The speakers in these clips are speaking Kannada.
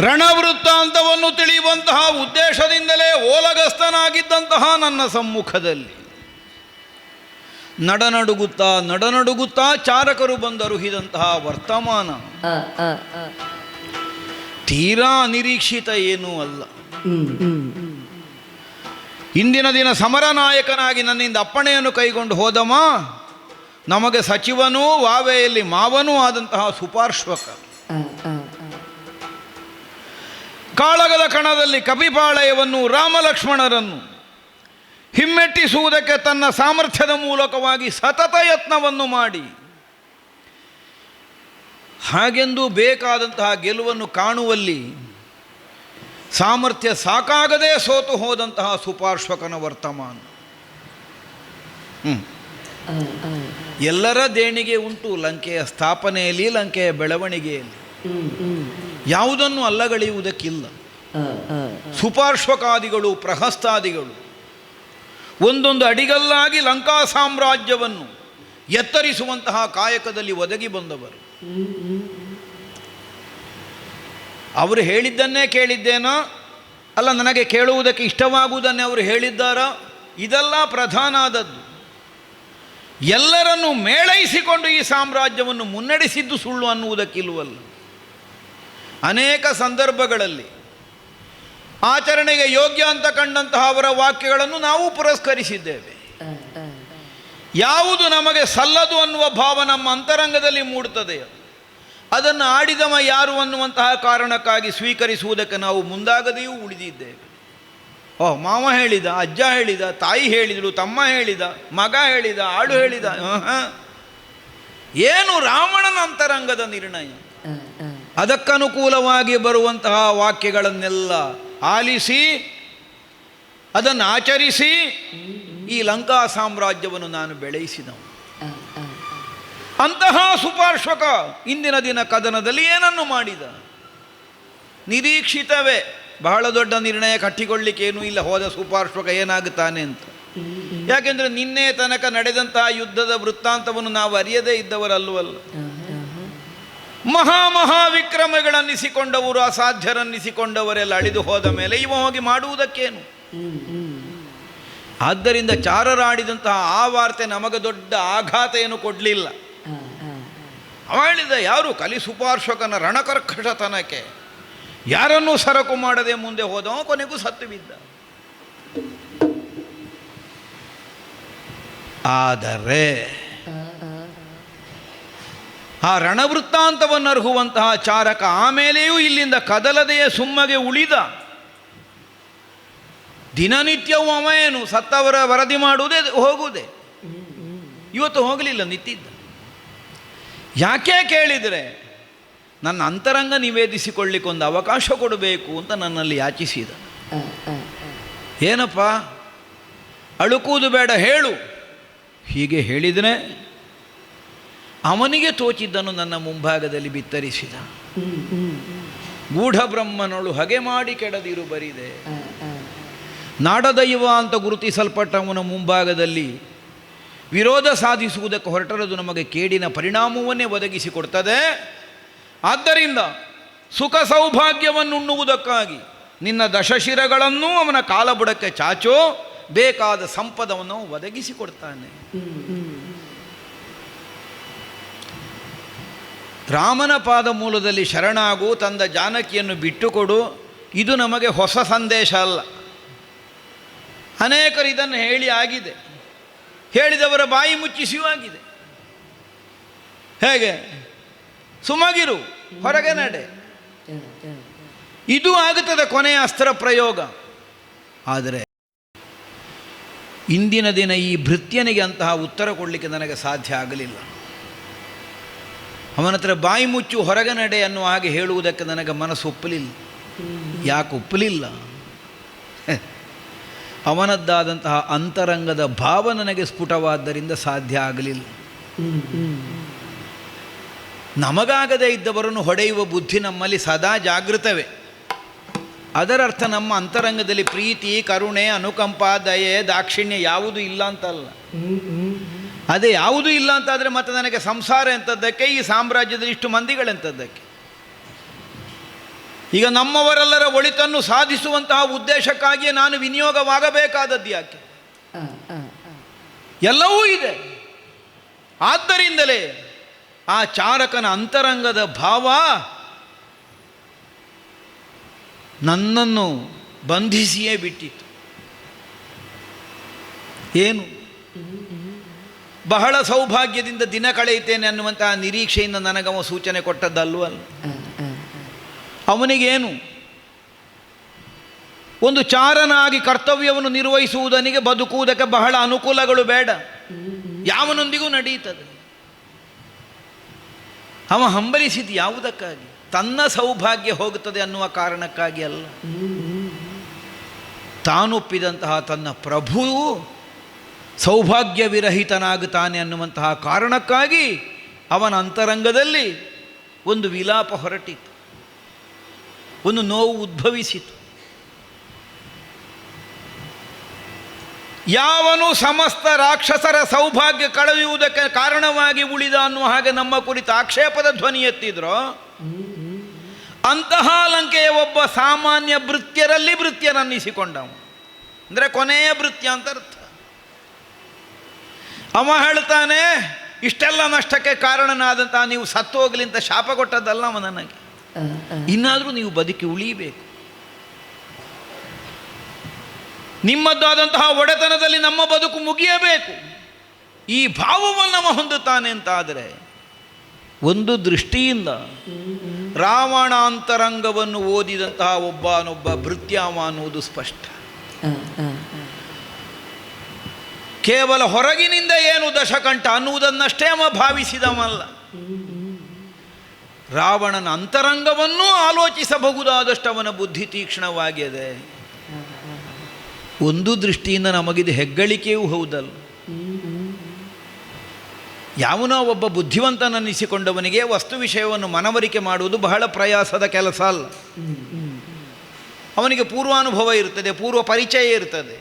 ರಣವೃತ್ತಾಂತವನ್ನು ತಿಳಿಯುವಂತಹ ಉದ್ದೇಶದಿಂದಲೇ ಓಲಗಸ್ತನಾಗಿದ್ದಂತಹ ನನ್ನ ಸಮ್ಮುಖದಲ್ಲಿ ನಡನಡುಗುತ್ತಾ ಚಾರಕರು ಬಂದರುಹಿದಂತಹ ವರ್ತಮಾನ ತೀರಾ ಅನಿರೀಕ್ಷಿತ ಏನೂ ಅಲ್ಲ. ಇಂದಿನ ದಿನ ಸಮರ ನಾಯಕನಾಗಿ ನನ್ನಿಂದ ಅಪ್ಪಣೆಯನ್ನು ಕೈಗೊಂಡು ಹೋದಮ ನಮಗೆ ಸಚಿವನೂ ವಾವೆಯಲ್ಲಿ ಮಾವನೂ ಆದಂತಹ ಸುಪಾರ್ಶ್ವಕ ಕಾಳಗದ ಕಣದಲ್ಲಿ ಕಪಿಪಾಳಯವನ್ನು ರಾಮಲಕ್ಷ್ಮಣರನ್ನು ಹಿಮ್ಮೆಟ್ಟಿಸುವುದಕ್ಕೆ ತನ್ನ ಸಾಮರ್ಥ್ಯದ ಮೂಲಕವಾಗಿ ಸತತ ಯತ್ನವನ್ನು ಮಾಡಿ ಹಾಗೆಂದು ಬೇಕಾದಂತಹ ಗೆಲುವನ್ನು ಕಾಣುವಲ್ಲಿ ಸಾಮರ್ಥ್ಯ ಸಾಕಾಗದೇ ಸೋತು ಹೋದಂತಹ ಸುಪಾರ್ಶ್ವಕನ ವರ್ತಮಾನ. ಎಲ್ಲರ ದೇಣಿಗೆ ಉಂಟು ಲಂಕೆಯ ಸ್ಥಾಪನೆಯಲ್ಲಿ, ಲಂಕೆಯ ಬೆಳವಣಿಗೆಯಲ್ಲಿ. ಯಾವುದನ್ನು ಅಲ್ಲಗಳೆಯುವುದಕ್ಕಿಲ್ಲ. ಸುಪಾರ್ಶ್ವಕಾದಿಗಳು, ಪ್ರಹಸ್ತಾದಿಗಳು ಒಂದೊಂದು ಅಡಿಗಲ್ಲಾಗಿ ಲಂಕಾ ಸಾಮ್ರಾಜ್ಯವನ್ನು ಎತ್ತರಿಸುವಂತಹ ಕಾಯಕದಲ್ಲಿ ಒದಗಿ ಬಂದವರು. ಅವರು ಹೇಳಿದ್ದನ್ನೇ ಕೇಳಿದ್ದೇನೋ ಅಲ್ಲ, ನನಗೆ ಕೇಳುವುದಕ್ಕೆ ಇಷ್ಟವಾಗುವುದನ್ನೇ ಅವರು ಹೇಳಿದ್ದಾರಾ? ಇದೆಲ್ಲ ಪ್ರಧಾನ ಆದದ್ದು. ಎಲ್ಲರನ್ನೂ ಮೇಳೈಸಿಕೊಂಡು ಈ ಸಾಮ್ರಾಜ್ಯವನ್ನು ಮುನ್ನಡೆಸಿದ್ದು ಸುಳ್ಳು ಅನ್ನುವುದಕ್ಕಿಲ್ವಲ್ಲ. ಅನೇಕ ಸಂದರ್ಭಗಳಲ್ಲಿ ಆಚರಣೆಗೆ ಯೋಗ್ಯ ಅಂತ ಕಂಡಂತಹ ಅವರ ವಾಕ್ಯಗಳನ್ನು ನಾವು ಪುರಸ್ಕರಿಸಿದ್ದೇವೆ. ಯಾವುದು ನಮಗೆ ಸಲ್ಲದು ಅನ್ನುವ ಭಾವ ನಮ್ಮ ಅಂತರಂಗದಲ್ಲಿ ಮೂಡುತ್ತದೆಯೋ ಅದನ್ನು ಆಡಿದವ ಯಾರು ಅನ್ನುವಂತಹ ಕಾರಣಕ್ಕಾಗಿ ಸ್ವೀಕರಿಸುವುದಕ್ಕೆ ನಾವು ಮುಂದಾಗದೆಯೂ ಉಳಿದಿದ್ದೇವೆ. ಮಾವ ಹೇಳಿದ, ಅಜ್ಜ ಹೇಳಿದ, ತಾಯಿ ಹೇಳಿದಳು, ತಮ್ಮ ಹೇಳಿದ, ಮಗ ಹೇಳಿದ, ಆಡು ಹೇಳಿದ, ಏನು ರಾವಣನ ಅಂತರಂಗದ ನಿರ್ಣಯ. ಅದಕ್ಕನುಕೂಲವಾಗಿ ಬರುವಂತಹ ವಾಕ್ಯಗಳನ್ನೆಲ್ಲ ಆಲಿಸಿ ಅದನ್ನು ಆಚರಿಸಿ ಈ ಲಂಕಾ ಸಾಮ್ರಾಜ್ಯವನ್ನು ನಾನು ಬೆಳೆಸಿದವು. ಅಂತಹ ಸುಪಾರ್ಶ್ವಕ ಇಂದಿನ ದಿನ ಕದನದಲ್ಲಿ ಏನನ್ನು ಮಾಡಿದ? ನಿರೀಕ್ಷಿತವೇ. ಬಹಳ ದೊಡ್ಡ ನಿರ್ಣಯ ಕಟ್ಟಿಕೊಳ್ಳಿಕ್ಕೇನೂ ಇಲ್ಲ, ಹೋದ ಸುಪಾರ್ಶ್ವಕ ಏನಾಗುತ್ತಾನೆ ಅಂತ. ಯಾಕೆಂದರೆ ನಿನ್ನೆ ತನಕ ನಡೆದಂತಹ ಯುದ್ಧದ ವೃತ್ತಾಂತವನ್ನು ನಾವು ಅರಿಯದೇ ಇದ್ದವರಲ್ಲವಲ್ಲ. ಮಹಾವಿಕ್ರಮಗಳನ್ನಿಸಿಕೊಂಡವರು, ಅಸಾಧ್ಯರನ್ನಿಸಿಕೊಂಡವರೆಲ್ಲ ಅಳಿದು ಹೋದ ಮೇಲೆ ಇವ ಹೋಗಿ ಮಾಡುವುದಕ್ಕೇನು? ಆದ್ದರಿಂದ ಚಾರರಾಡಿದಂತಹ ಆ ವಾರ್ತೆ ನಮಗೆ ದೊಡ್ಡ ಆಘಾತ ಏನು ಕೊಡಲಿಲ್ಲ. ಅವ ಹೇಳಿದ, ಯಾರು ಕಲಿ ಸುಪಾರ್ಶ್ವಕನ ರಣಕರ್ಕಶತನಕ್ಕೆ ಯಾರನ್ನೂ ಸರಕು ಮಾಡದೆ ಮುಂದೆ ಹೋದವ ಕೊನೆಗೂ ಸತ್ತು ಬಿದ್ದ. ಆದರೆ ಆ ರಣವೃತ್ತಾಂತವನ್ನು ಅರ್ಹುವಂತಹ ಚಾರಕ ಆಮೇಲೆಯೂ ಇಲ್ಲಿಂದ ಕದಲದೆಯೇ ಸುಮ್ಮಗೆ ಉಳಿದ. ದಿನನಿತ್ಯವೂ ಅವ ಏನು ಸತ್ತವರ ವರದಿ ಮಾಡುವುದೇ, ಹೋಗುವುದೇ. ಇವತ್ತು ಹೋಗಲಿಲ್ಲ, ನಿಂತಿದ್ದ. ಯಾಕೆ ಕೇಳಿದರೆ ನನ್ನ ಅಂತರಂಗ ನಿವೇದಿಸಿಕೊಳ್ಳಿಕ್ಕೆ ಒಂದು ಅವಕಾಶ ಕೊಡಬೇಕು ಅಂತ ನನ್ನಲ್ಲಿ ಯಾಚಿಸಿದ. ಏನಪ್ಪ, ಅಳುಕುವುದು ಬೇಡ, ಹೇಳು. ಹೀಗೆ ಹೇಳಿದರೆ ಅವನಿಗೆ ತೋಚಿದ್ದನ್ನು ನನ್ನ ಮುಂಭಾಗದಲ್ಲಿ ಬಿತ್ತರಿಸಿದ. ಗೂಢಬ್ರಹ್ಮನೊಳು ಹಗೆ ಮಾಡಿ ಕೆಡದಿರು ಬರಿದೆ. ನಾಡದೈವ ಅಂತ ಗುರುತಿಸಲ್ಪಟ್ಟವನ ಮುಂಭಾಗದಲ್ಲಿ ವಿರೋಧ ಸಾಧಿಸುವುದಕ್ಕೆ ಹೊರಟರದು ನಮಗೆ ಕೇಡಿನ ಪರಿಣಾಮವನ್ನೇ ಒದಗಿಸಿಕೊಡ್ತದೆ. ಆದ್ದರಿಂದ ಸುಖ ಸೌಭಾಗ್ಯವನ್ನುಣ್ಣುವುದಕ್ಕಾಗಿ ನಿನ್ನ ದಶಶಿರಗಳನ್ನೂ ಅವನ ಕಾಲಬುಡಕ್ಕೆ ಚಾಚೋ, ಬೇಕಾದ ಸಂಪದವನ್ನು ಒದಗಿಸಿಕೊಡ್ತಾನೆ. ರಾಮನ ಪಾದ ಮೂಲದಲ್ಲಿ ಶರಣಾಗು, ತಂದ ಜಾನಕಿಯನ್ನು ಬಿಟ್ಟುಕೊಡು, ಇದು ನಮಗೆ ಹೊಸ ಸಂದೇಶ ಅಲ್ಲ. ಅನೇಕರು ಇದನ್ನು ಹೇಳಿ ಆಗಿದೆ, ಹೇಳಿದವರ ಬಾಯಿ ಮುಚ್ಚಿಸಿಯೂ ಆಗಿದೆ. ಹೇಗೆ? ಸುಮಗಿರು, ಹೊರಗೆ ನಡೆ, ಇದು ಆಗುತ್ತದೆ ಕೊನೆಯ ಅಸ್ತ್ರ ಪ್ರಯೋಗ. ಆದರೆ ಇಂದಿನ ದಿನ ಈ ಭೃತ್ಯನಿಗೆ ಅಂತಹ ಉತ್ತರ ಕೊಡಲಿಕ್ಕೆ ನನಗೆ ಸಾಧ್ಯ ಆಗಲಿಲ್ಲ. ಅವನ ಹತ್ರ ಬಾಯಿ ಮುಚ್ಚು, ಹೊರಗೆ ನಡೆ ಅನ್ನುವ ಹಾಗೆ ಹೇಳುವುದಕ್ಕೆ ನನಗೆ ಮನಸ್ಸು ಒಪ್ಪಲಿಲ್ಲ. ಯಾಕೆ ಒಪ್ಪಲಿಲ್ಲ? ಅವನದ್ದಾದಂತಹ ಅಂತರಂಗದ ಭಾವ ನನಗೆ ಸ್ಫುಟವಾದ್ದರಿಂದ ಸಾಧ್ಯ ಆಗಲಿಲ್ಲ. ನಮಗಾಗದೇ ಇದ್ದವರನ್ನು ಹೊಡೆಯುವ ಬುದ್ಧಿ ನಮ್ಮಲ್ಲಿ ಸದಾ ಜಾಗೃತವೇ. ಅದರರ್ಥ ನಮ್ಮ ಅಂತರಂಗದಲ್ಲಿ ಪ್ರೀತಿ, ಕರುಣೆ, ಅನುಕಂಪ, ದಯೆ, ದಾಕ್ಷಿಣ್ಯ ಯಾವುದೂ ಇಲ್ಲ ಅಂತಲ್ಲ. ಅದೇ ಯಾವುದೂ ಇಲ್ಲ ಅಂತಾದರೆ ಮತ್ತೆ ನನಗೆ ಸಂಸಾರ ಎಂಥದ್ದಕ್ಕೆ, ಈ ಸಾಮ್ರಾಜ್ಯದಲ್ಲಿ ಇಷ್ಟು ಮಂದಿಗಳೆಂಥದ್ದಕ್ಕೆ? ಈಗ ನಮ್ಮವರೆಲ್ಲರ ಒಳಿತನ್ನು ಸಾಧಿಸುವಂತಹ ಉದ್ದೇಶಕ್ಕಾಗಿಯೇ ನಾನು ವಿನಿಯೋಗವಾಗಬೇಕಾದದ್ದು ಯಾಕೆ? ಎಲ್ಲವೂ ಇದೆ. ಆದ್ದರಿಂದಲೇ ಆ ಚಾರಕನ ಅಂತರಂಗದ ಭಾವ ನನ್ನನ್ನು ಬಂಧಿಸಿಯೇ ಬಿಟ್ಟಿತ್ತು. ಏನು? ಬಹಳ ಸೌಭಾಗ್ಯದಿಂದ ದಿನ ಕಳೆಯುತ್ತೇನೆ ಅನ್ನುವಂತಹ ನಿರೀಕ್ಷೆಯಿಂದ ನನಗವ ಸೂಚನೆ ಕೊಟ್ಟದ್ದಲ್ವಲ್ಲ. ಅವನಿಗೇನು? ಒಂದು ಚಾರನಾಗಿ ಕರ್ತವ್ಯವನ್ನು ನಿರ್ವಹಿಸುವುದನಿಗೆ ಬದುಕುವುದಕ್ಕೆ ಬಹಳ ಅನುಕೂಲಗಳು ಬೇಡ, ಯಾವನೊಂದಿಗೂ ನಡೆಯುತ್ತದೆ. ಅವ ಹಂಬಲಿಸಿದ್ದು ಯಾವುದಕ್ಕಾಗಿ? ತನ್ನ ಸೌಭಾಗ್ಯ ಹೋಗುತ್ತದೆ ಅನ್ನುವ ಕಾರಣಕ್ಕಾಗಿ ಅಲ್ಲ. ತಾನೊಪ್ಪಿದಂತಹ ತನ್ನ ಪ್ರಭುವು ಸೌಭಾಗ್ಯ ವಿರಹಿತನಾಗುತ್ತಾನೆ ಅನ್ನುವಂತಹ ಕಾರಣಕ್ಕಾಗಿ ಅವನ ಅಂತರಂಗದಲ್ಲಿ ಒಂದು ವಿಲಾಪ ಹೊರಟಿತು, ಒಂದು ನೋವು ಉದ್ಭವಿಸಿತು. ಯಾವನು ಸಮಸ್ತ ರಾಕ್ಷಸರ ಸೌಭಾಗ್ಯ ಕಳೆಯುವುದಕ್ಕೆ ಕಾರಣವಾಗಿ ಉಳಿದ ಅನ್ನುವ ಹಾಗೆ ನಮ್ಮ ಕುರಿತು ಆಕ್ಷೇಪದ ಧ್ವನಿ ಎತ್ತಿದ್ರೋ, ಅಂತಹ ಲಂಕೆಯ ಒಬ್ಬ ಸಾಮಾನ್ಯ ಭೃತ್ಯರಲ್ಲಿ ಭೃತ್ಯನನ್ನಿಸಿಕೊಂಡವ. ಅಂದರೆ ಕೊನೆಯ ಭೃತ್ಯ ಅಂತ ಅರ್ಥ. ಅವ ಹೇಳ್ತಾನೆ, ಇಷ್ಟೆಲ್ಲ ನಷ್ಟಕ್ಕೆ ಕಾರಣನಾದಂತಹ ನೀವು ಸತ್ತು ಹೋಗಲಿ ಅಂತ ಶಾಪ ಕೊಟ್ಟದ್ದಲ್ಲ ಅವ ನನಗೆ. ಇನ್ನಾದರೂ ನೀವು ಬದುಕಿ ಉಳಿಯಬೇಕು. ನಿಮ್ಮದ್ದಾದಂತಹ ಒಡೆತನದಲ್ಲಿ ನಮ್ಮ ಬದುಕು ಮುಗಿಯಬೇಕು. ಈ ಭಾವವನ್ನು ಅವ ಹೊಂದುತ್ತಾನೆ ಅಂತಾದರೆ ಒಂದು ದೃಷ್ಟಿಯಿಂದ ರಾವಣಾಂತರಂಗವನ್ನು ಓದಿದಂತಹ ಒಬ್ಬನೊಬ್ಬ ಭೃತ್ಯಾವ ಅನ್ನುವುದು ಸ್ಪಷ್ಟ. ಕೇವಲ ಹೊರಗಿನಿಂದ ಏನು ದಶಕಂಠ ಅನ್ನುವುದನ್ನಷ್ಟೇ ಅವ ಭಾವಿಸಿದವಲ್ಲ, ರಾವಣನ ಅಂತರಂಗವನ್ನೂ ಆಲೋಚಿಸಬಹುದಾದಷ್ಟು ಅವನ ಬುದ್ಧಿ ತೀಕ್ಷ್ಣವಾಗಿದೆ. ಒಂದು ದೃಷ್ಟಿಯಿಂದ ನಮಗಿದು ಹೆಗ್ಗಳಿಕೆಯೂ ಹೌದಲ್ಲ. ಯಾವನೋ ಒಬ್ಬ ಬುದ್ಧಿವಂತನನ್ನಿಸಿಕೊಂಡವನಿಗೆ ವಸ್ತು ವಿಷಯವನ್ನು ಮನವರಿಕೆ ಮಾಡುವುದು ಬಹಳ ಪ್ರಯಾಸದ ಕೆಲಸ ಅಲ್ಲ. ಅವನಿಗೆ ಪೂರ್ವಾನುಭವ ಇರ್ತದೆ, ಪೂರ್ವ ಪರಿಚಯ ಇರ್ತದೆ.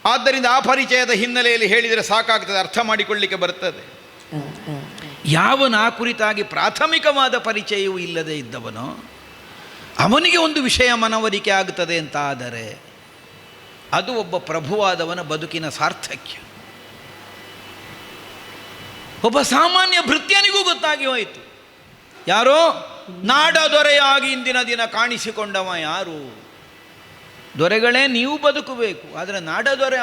ಆದ್ದರಿಂದ ಆ ಪರಿಚಯದ ಹಿನ್ನೆಲೆಯಲ್ಲಿ ಹೇಳಿದರೆ ಸಾಕಾಗ್ತದೆ, ಅರ್ಥ ಮಾಡಿಕೊಳ್ಳಿಕ್ಕೆ ಬರ್ತದೆ. ಯಾವನ ಆ ಕುರಿತಾಗಿ ಪ್ರಾಥಮಿಕವಾದ ಪರಿಚಯವೂ ಇಲ್ಲದೆ ಇದ್ದವನೋ ಅವನಿಗೆ ಒಂದು ವಿಷಯ ಮನವರಿಕೆ ಆಗುತ್ತದೆ ಅಂತ ಆದರೆ ಅದು ಒಬ್ಬ ಪ್ರಭುವಾದವನ ಬದುಕಿನ ಸಾರ್ಥಕ್ಯ. ಒಬ್ಬ ಸಾಮಾನ್ಯ ಭೃತ್ಯನಿಗೂ ಗೊತ್ತಾಗಿ ಹೋಯಿತು. ಯಾರೋ ನಾಡ ದೊರೆಯಾಗಿ ಇಂದಿನ ದಿನ ಕಾಣಿಸಿಕೊಂಡವ ಯಾರು? ದೊರೆಗಳೇ ನೀವು ಬದುಕಬೇಕು, ಆದರೆ ನಾಡ ದೊರೆ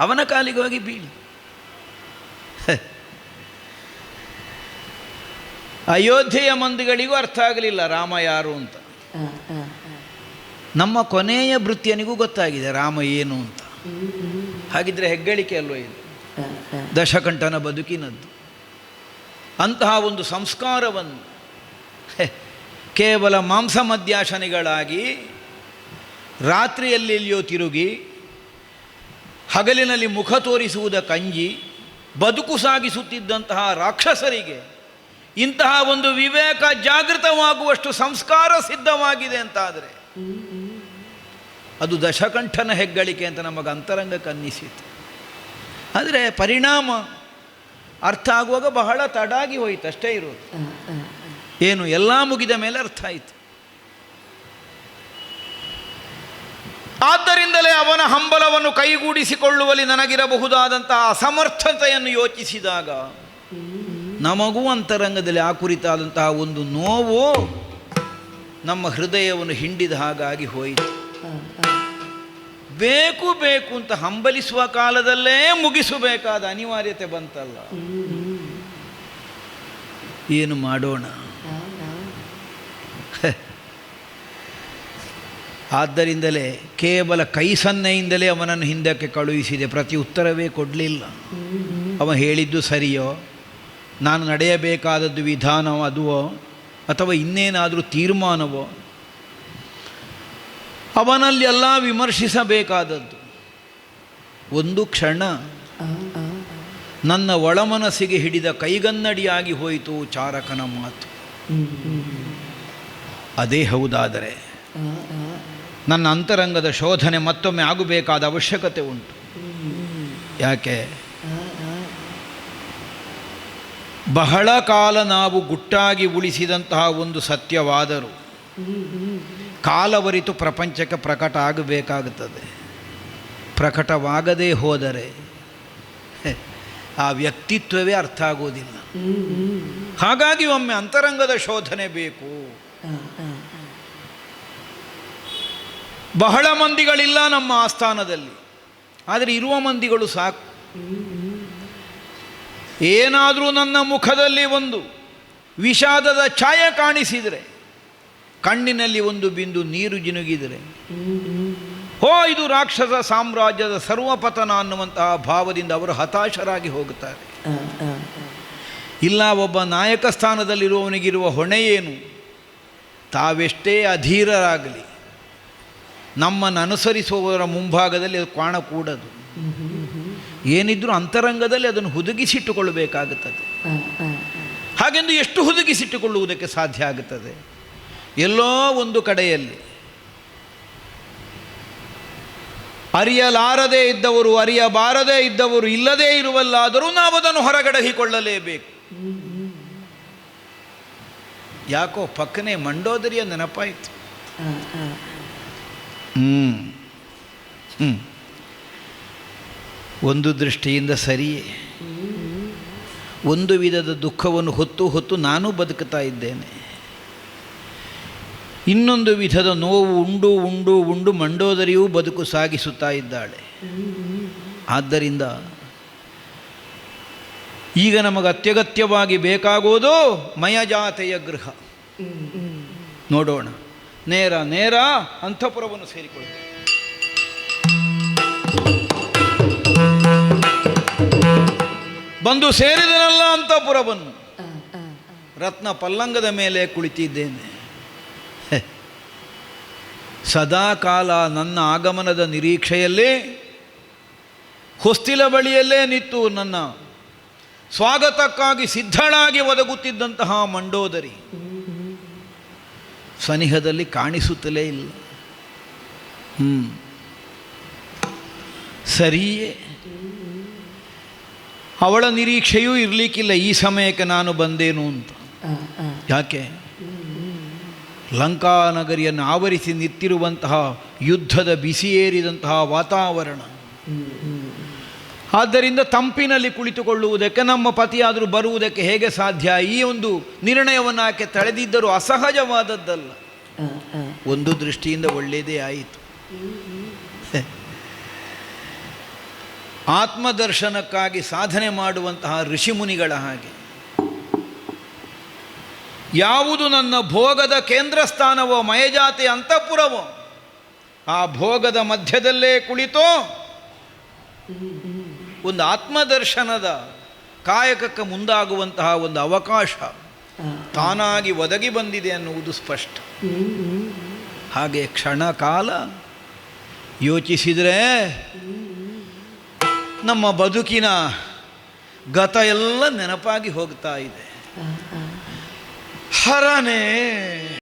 ಅವನ ಕಾಲಿಗೆ ಹೋಗಿ ಬೀಳಿ. ಅಯೋಧ್ಯೆಯ ಮಂದಿಗಳಿಗೂ ಅರ್ಥ ಆಗಲಿಲ್ಲ ರಾಮ ಯಾರು ಅಂತ. ನಮ್ಮ ಕೊನೆಯ ಭೃತ್ಯನಿಗೂ ಗೊತ್ತಾಗಿದೆ ರಾಮ ಏನು ಅಂತ. ಹಾಗಿದ್ರೆ ಹೆಗ್ಗಳಿಕೆ ಅಲ್ವೋ ಇದು? ದಶಕಂಠನ ಬದುಕಿನದ್ದು. ಅಂತಹ ಒಂದು ಸಂಸ್ಕಾರವನ್ನು ಕೇವಲ ಮಾಂಸ ಮದ್ಯಾಶನಿಗಳಾಗಿ ರಾತ್ರಿಯಲ್ಲೆಲ್ಲಿಯೋ ತಿರುಗಿ ಹಗಲಿನಲ್ಲಿ ಮುಖ ತೋರಿಸುವುದ ಕಂಜಿ ಬದುಕು ಸಾಗಿಸುತ್ತಿದ್ದಂತಹ ರಾಕ್ಷಸರಿಗೆ ಇಂತಹ ಒಂದು ವಿವೇಕ ಜಾಗೃತವಾಗುವಷ್ಟು ಸಂಸ್ಕಾರ ಸಿದ್ಧವಾಗಿದೆ ಅಂತಾದರೆ ಅದು ದಶಕಂಠನ ಹೆಗ್ಗಳಿಕೆ ಅಂತ ನಮಗೆ ಅಂತರಂಗಕ್ಕೆ ಅನ್ನಿಸಿತು. ಆದರೆ ಪರಿಣಾಮ ಅರ್ಥ ಆಗುವಾಗ ಬಹಳ ತಡಾಗಿ ಹೋಯಿತು, ಅಷ್ಟೇ ಇರೋದು. ಏನು ಎಲ್ಲ ಮುಗಿದ ಮೇಲೆ ಅರ್ಥ ಆಯಿತು. ಆದ್ದರಿಂದಲೇ ಅವನ ಹಂಬಲವನ್ನು ಕೈಗೂಡಿಸಿಕೊಳ್ಳುವಲ್ಲಿ ನನಗಿರಬಹುದಾದಂತಹ ಅಸಮರ್ಥತೆಯನ್ನು ಯೋಚಿಸಿದಾಗ ನಮಗೂ ಅಂತರಂಗದಲ್ಲಿ ಆ ಕುರಿತಾದಂತಹ ಒಂದು ನೋವು ನಮ್ಮ ಹೃದಯವನ್ನು ಹಿಂಡಿದ ಹಾಗಾಗಿ ಹೋಯಿತು. ಬೇಕು ಬೇಕು ಅಂತ ಹಂಬಲಿಸುವ ಕಾಲದಲ್ಲೇ ಮುಗಿಸಬೇಕಾದ ಅನಿವಾರ್ಯತೆ ಬಂತಲ್ಲ, ಏನು ಮಾಡೋಣ? ಆದ್ದರಿಂದಲೇ ಕೇವಲ ಕೈ ಸನ್ನೆಯಿಂದಲೇ ಅವನನ್ನು ಹಿಂದಕ್ಕೆ ಕಳುಹಿಸಿದೆ, ಪ್ರತಿ ಉತ್ತರವೇ ಕೊಡಲಿಲ್ಲ. ಅವ ಹೇಳಿದ್ದು ಸರಿಯೋ, ನಾನು ನಡೆಯಬೇಕಾದದ್ದು ವಿಧಾನವೋ ಅದುವೋ ಅಥವಾ ಇನ್ನೇನಾದರೂ ತೀರ್ಮಾನವೋ, ಅವನಲ್ಲಿ ಎಲ್ಲ ವಿಮರ್ಶಿಸಬೇಕಾದದ್ದು. ಒಂದು ಕ್ಷಣ ನನ್ನ ಒಳಮನಸ್ಸಿಗೆ ಹಿಡಿದ ಕೈಗನ್ನಡಿಯಾಗಿ ಹೋಯಿತು ಚಾರಕನ ಮಾತು. ಅದೇ ಹೌದಾದರೆ ನನ್ನ ಅಂತರಂಗದ ಶೋಧನೆ ಮತ್ತೊಮ್ಮೆ ಆಗಬೇಕಾದ ಅವಶ್ಯಕತೆ ಉಂಟು. ಯಾಕೆ? ಬಹಳ ಕಾಲ ನಾವು ಗುಟ್ಟಾಗಿ ಉಳಿಸಿದಂತಹ ಒಂದು ಸತ್ಯವಾದರೂ ಕಾಲವರಿತು ಪ್ರಪಂಚಕ್ಕೆ ಪ್ರಕಟ ಆಗಬೇಕಾಗುತ್ತದೆ. ಪ್ರಕಟವಾಗದೇ ಹೋದರೆ ಆ ವ್ಯಕ್ತಿತ್ವವೇ ಅರ್ಥ ಆಗೋದಿಲ್ಲ. ಹಾಗಾಗಿ ಒಮ್ಮೆ ಅಂತರಂಗದ ಶೋಧನೆ ಬೇಕು. ಬಹಳ ಮಂದಿಗಳಿಲ್ಲ ನಮ್ಮ ಆಸ್ಥಾನದಲ್ಲಿ, ಆದರೆ ಇರುವ ಮಂದಿಗಳು ಸಾಕು. ಏನಾದರೂ ನನ್ನ ಮುಖದಲ್ಲಿ ಒಂದು ವಿಷಾದದ ಛಾಯೆ ಕಾಣಿಸಿದರೆ, ಕಣ್ಣಿನಲ್ಲಿ ಒಂದು ಬಿಂದು ನೀರು ಜಿನುಗಿದರೆ, ಇದು ರಾಕ್ಷಸ ಸಾಮ್ರಾಜ್ಯದ ಸರ್ವಪತನ ಅನ್ನುವಂತಹ ಭಾವದಿಂದ ಅವರು ಹತಾಶರಾಗಿ ಹೋಗುತ್ತಾರೆ. ಇಲ್ಲ, ಒಬ್ಬ ನಾಯಕ ಸ್ಥಾನದಲ್ಲಿರುವವನಿಗಿರುವ ಹೊಣೆ ಏನು? ತಾವೆಷ್ಟೇ ಅಧೀರರಾಗಲಿ ನಮ್ಮನ್ನು ಅನುಸರಿಸುವವರ ಮುಂಭಾಗದಲ್ಲಿ ಅದು ಕಾಣಕೂಡದು. ಏನಿದ್ರೂ ಅಂತರಂಗದಲ್ಲಿ ಅದನ್ನು ಹುದುಗಿಸಿಟ್ಟುಕೊಳ್ಳಬೇಕಾಗುತ್ತದೆ. ಹಾಗೆಂದು ಎಷ್ಟು ಹುದುಗಿಸಿಟ್ಟುಕೊಳ್ಳುವುದಕ್ಕೆ ಸಾಧ್ಯ ಆಗುತ್ತದೆ? ಎಲ್ಲೋ ಒಂದು ಕಡೆಯಲ್ಲಿ ಅರಿಯಲಾರದೇ ಇದ್ದವರು, ಅರಿಯಬಾರದೇ ಇದ್ದವರು ಇಲ್ಲದೇ ಇರುವಲ್ಲಾದರೂ ನಾವು ಅದನ್ನು ಹೊರಗಡಹಿಕೊಳ್ಳಲೇಬೇಕು. ಯಾಕೋ ಪಕ್ಕನೆ ಮಂಡೋದರಿಯ ನೆನಪಾಯಿತು. ಒಂದು ದೃಷ್ಟಿಯಿಂದ ಸರಿಯೇ, ಒಂದು ವಿಧದ ದುಃಖವನ್ನು ಹೊತ್ತು ಹೊತ್ತು ನಾನೂ ಬದುಕುತ್ತಾ ಇದ್ದೇನೆ. ಇನ್ನೊಂದು ವಿಧದ ನೋವು ಉಂಡು ಉಂಡು ಉಂಡು ಮಂಡೋದರಿಯೂ ಬದುಕು ಸಾಗಿಸುತ್ತಾ ಇದ್ದಾಳೆ. ಆದ್ದರಿಂದ ಈಗ ನಮಗೆ ಅತ್ಯಗತ್ಯವಾಗಿ ಬೇಕಾಗೋದು ಮಯಜಾತೆಯ ಗೃಹ. ನೋಡೋಣ, ನೇರ ನೇರ ಅಂತಃಪುರವನ್ನು ಸೇರಿಕೊಳ್ಳುತ್ತೆ. ಬಂದು ಸೇರಿದನಲ್ಲ ಅಂತಃಪುರವನ್ನು. ರತ್ನ ಪಲ್ಲಂಗದ ಮೇಲೆ ಕುಳಿತಿದ್ದೇನೆ. ಸದಾ ಕಾಲ ನನ್ನ ಆಗಮನದ ನಿರೀಕ್ಷೆಯಲ್ಲೇ ಹೊಸ್ತಿಲ ಬಳಿಯಲ್ಲೇ ನಿಂತು ನನ್ನ ಸ್ವಾಗತಕ್ಕಾಗಿ ಸಿದ್ಧಳಾಗಿ ಒದಗುತ್ತಿದ್ದಂತಹ ಮಂಡೋದರಿ ಸನಿಹದಲ್ಲಿ ಕಾಣಿಸುತ್ತಲೇ ಇಲ್ಲ. ಸರಿಯೇ, ಅವಳ ನಿರೀಕ್ಷೆಯೂ ಇರಲಿಕ್ಕಿಲ್ಲ ಈ ಸಮಯಕ್ಕೆ ನಾನು ಬಂದೇನು ಅಂತ. ಯಾಕೆ? ಲಂಕಾನಗರಿಯನ್ನು ಆವರಿಸಿ ನಿಂತಿರುವಂತಹ ಯುದ್ಧದ ಬಿಸಿಯೇರಿದಂತಹ ವಾತಾವರಣ. ಆದ್ದರಿಂದ ತಂಪಿನಲ್ಲಿ ಕುಳಿತುಕೊಳ್ಳುವುದಕ್ಕೆ ನಮ್ಮ ಪತಿಯಾದರೂ ಬರುವುದಕ್ಕೆ ಹೇಗೆ ಸಾಧ್ಯ? ಈ ಒಂದು ನಿರ್ಣಯವನ್ನು ಆಕೆ ತಳೆದಿದ್ದರೂ ಅಸಹಜವಾದದ್ದಲ್ಲ. ಒಂದು ದೃಷ್ಟಿಯಿಂದ ಒಳ್ಳೆಯದೇ ಆಯಿತು. ಆತ್ಮದರ್ಶನಕ್ಕಾಗಿ ಸಾಧನೆ ಮಾಡುವಂತಹ ಋಷಿಮುನಿಗಳ ಹಾಗೆ ಯಾವುದು ನನ್ನ ಭೋಗದ ಕೇಂದ್ರ ಸ್ಥಾನವೋ, ಮಯಜಾತಿ ಅಂತಃಪುರವೋ, ಆ ಭೋಗದ ಮಧ್ಯದಲ್ಲೇ ಕುಳಿತೋ ಒಂದು ಆತ್ಮದರ್ಶನದ ಕಾಯಕಕ್ಕೆ ಮುಂದಾಗುವಂತಹ ಒಂದು ಅವಕಾಶ ತಾನಾಗಿ ಒದಗಿ ಬಂದಿದೆ ಅನ್ನುವುದು ಸ್ಪಷ್ಟ. ಹಾಗೆ ಕ್ಷಣ ಕಾಲ ಯೋಚಿಸಿದರೆ ನಮ್ಮ ಬದುಕಿನ ಗತ ಎಲ್ಲ ನೆನಪಾಗಿ ಹೋಗ್ತಾ ಇದೆ. ಹರನೇ